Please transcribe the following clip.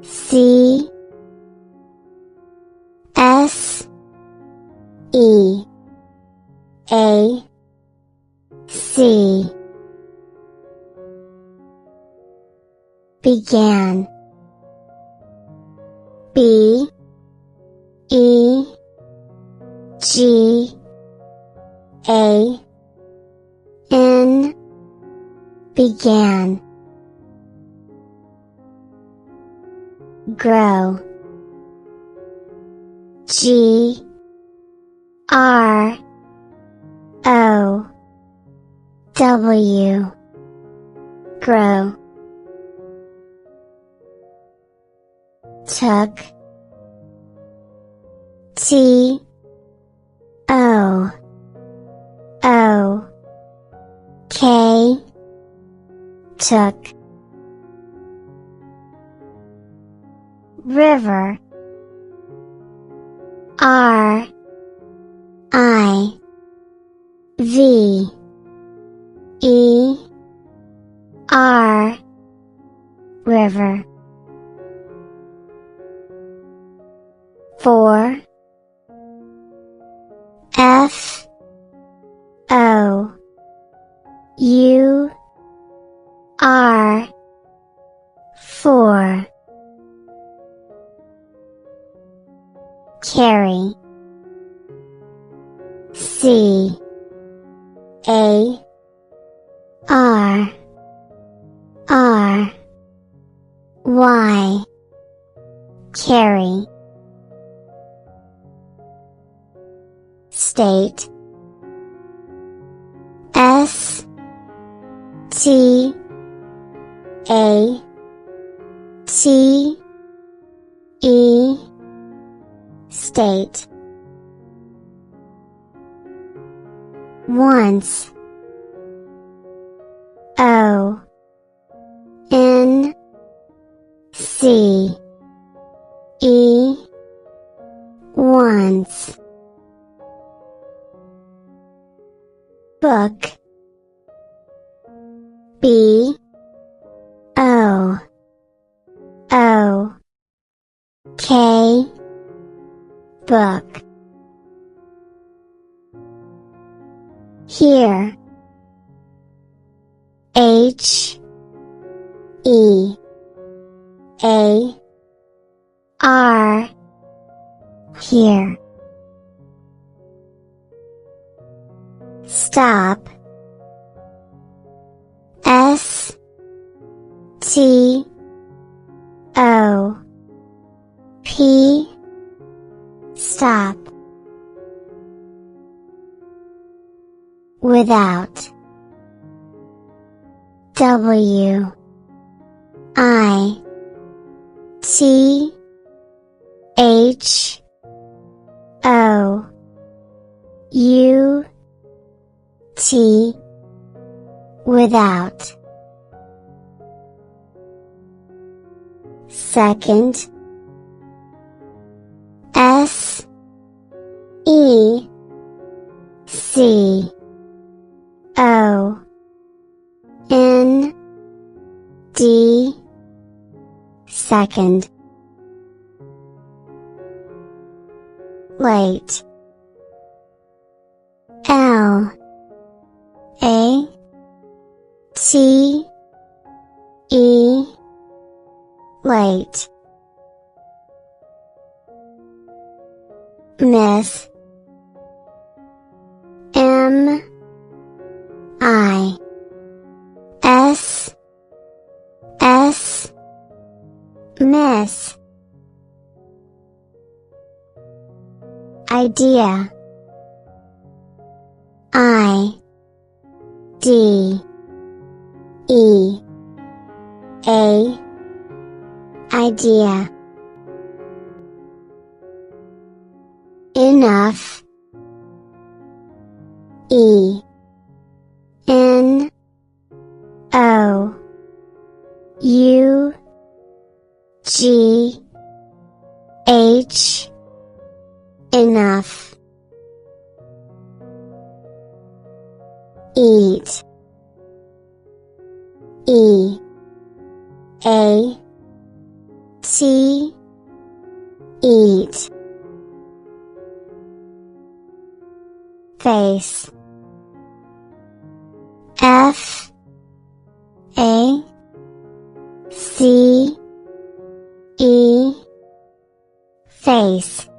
C S E A C began. B E G A N began. Grow. G R O W grow. Took. T O O K took. River. R I V E R river. 4 F O U R 4 Carry. C A R R Y carry. State. S T A T E state. Once. O N C E once. Book. B O O K book. Here. H E A R here. Stop. S T O P stop. Without. W I T H O U T without. Second. S E C O N D second. Late. L A T E late. Miss. M I S S miss. Idea. I D E A idea. Enough. E N O U G H enough. Eat. E A T, eat. Face. F, A, C, E, face.